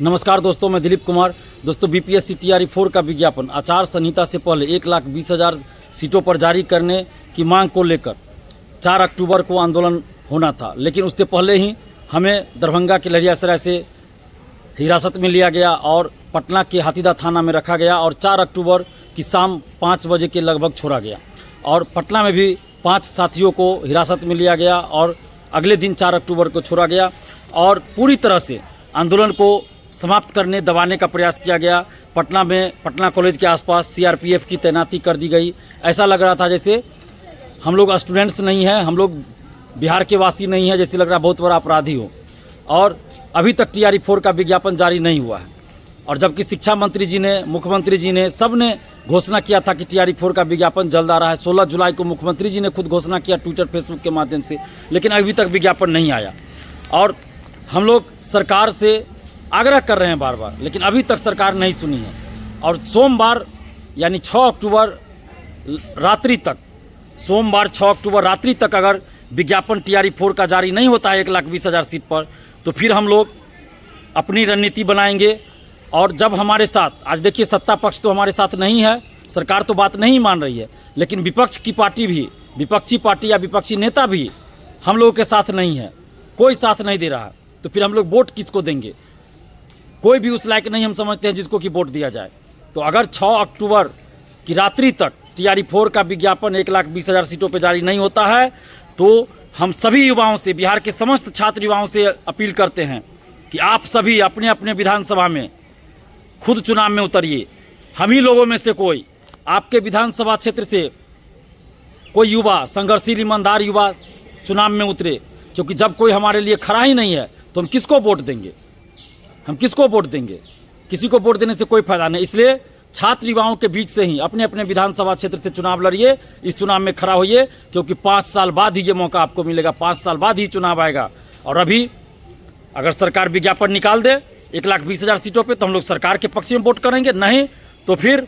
नमस्कार दोस्तों, मैं दिलीप कुमार। दोस्तों, बीपीएससी टीआरई 4 का विज्ञापन आचार संहिता से पहले 1,20,000 सीटों पर जारी करने की मांग को लेकर 4 अक्टूबर को आंदोलन होना था, लेकिन उससे पहले ही हमें दरभंगा के लहरियासराय से हिरासत में लिया गया और पटना के हाथीदह थाना में रखा गया और 4 अक्टूबर की शाम 5 बजे के लगभग छोड़ा गया और पटना में भी 5 साथियों को हिरासत में लिया गया और अगले दिन 4 अक्टूबर को छोड़ा गया और पूरी तरह से आंदोलन को समाप्त करने दबाने का प्रयास किया गया। पटना में पटना कॉलेज के आसपास सीआरपीएफ की तैनाती कर दी गई। ऐसा लग रहा था जैसे हम लोग स्टूडेंट्स नहीं हैं, हम लोग बिहार के वासी नहीं हैं, जैसे लग रहा बहुत बड़ा अपराधी हो। और अभी तक टीआरई 4 का विज्ञापन जारी नहीं हुआ है और जबकि शिक्षा मंत्री जी ने, मुख्यमंत्री जी ने, सब ने घोषणा किया था कि टीआरई 4 का विज्ञापन जल्द आ रहा है। 16 जुलाई को मुख्यमंत्री जी ने खुद घोषणा किया ट्विटर फेसबुक के माध्यम से, लेकिन अभी तक विज्ञापन नहीं आया और हम लोग सरकार से आग्रह कर रहे हैं बार बार, लेकिन अभी तक सरकार नहीं सुनी है। और सोमवार यानी 6 अक्टूबर रात्रि तक, सोमवार 6 अक्टूबर रात्रि तक अगर विज्ञापन टीआरई 4 का जारी नहीं होता है 1,20,000 सीट पर, तो फिर हम लोग अपनी रणनीति बनाएंगे। और जब हमारे साथ, आज देखिए सत्ता पक्ष तो हमारे साथ नहीं है, सरकार तो बात नहीं मान रही है, लेकिन विपक्ष की पार्टी भी, विपक्षी पार्टी या विपक्षी नेता भी हम लोगों के साथ नहीं है, कोई साथ नहीं दे रहा है, तो फिर हम लोग वोट किसको देंगे? कोई भी उस लायक नहीं हम समझते हैं जिसको कि वोट दिया जाए। तो अगर 6 अक्टूबर की रात्रि तक टीआरई 4 का विज्ञापन 1,20,000 सीटों पर जारी नहीं होता है, तो हम सभी युवाओं से, बिहार के समस्त छात्र युवाओं से अपील करते हैं कि आप सभी अपने अपने विधानसभा में खुद चुनाव में उतरिए। हम ही लोगों में से कोई, आपके विधानसभा क्षेत्र से कोई युवा, संघर्षशील ईमानदार युवा चुनाव में उतरे, क्योंकि जब कोई हमारे लिए खड़ा ही नहीं है तो हम किसको वोट देंगे? हम किसको वोट देंगे? किसी को वोट देने से कोई फायदा नहीं। इसलिए छात्र युवाओं के बीच से ही अपने अपने विधानसभा क्षेत्र से चुनाव लड़िए, इस चुनाव में खड़ा होइए, क्योंकि 5 साल बाद ही ये मौका आपको मिलेगा, 5 साल बाद ही चुनाव आएगा। और अभी अगर सरकार विज्ञापन निकाल दे 1,20,000 सीटों पे, तो हम लोग सरकार के पक्ष में वोट करेंगे, नहीं तो फिर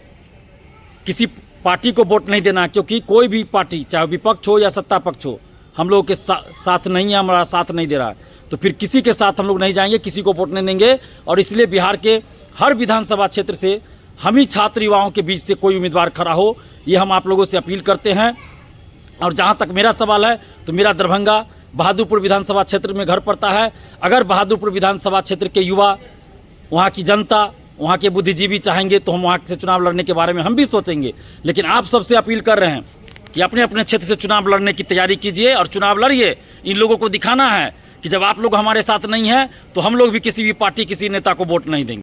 किसी पार्टी को वोट नहीं देना, क्योंकि कोई भी पार्टी, चाहे विपक्ष हो या सत्ता पक्ष हो, हम लोगों के साथ नहीं है, हमारा साथ नहीं दे रहा है, तो फिर किसी के साथ हम लोग नहीं जाएंगे, किसी को वोट नहीं देंगे। और इसलिए बिहार के हर विधानसभा क्षेत्र से हम ही छात्र युवाओं के बीच से कोई उम्मीदवार खड़ा हो, ये हम आप लोगों से अपील करते हैं। और जहाँ तक मेरा सवाल है, तो मेरा दरभंगा बहादुरपुर विधानसभा क्षेत्र में घर पड़ता है। अगर बहादुरपुर विधानसभा क्षेत्र के युवा, वहाँ की जनता, वहाँ के बुद्धिजीवी चाहेंगे तो हम वहाँ से चुनाव लड़ने के बारे में हम भी सोचेंगे। लेकिन आप सबसे अपील कर रहे हैं कि अपने अपने क्षेत्र से चुनाव लड़ने की तैयारी कीजिए और चुनाव लड़िए। इन लोगों को दिखाना है कि जब आप लोग हमारे साथ नहीं हैं तो हम लोग भी किसी भी पार्टी, किसी नेता को वोट नहीं देंगे।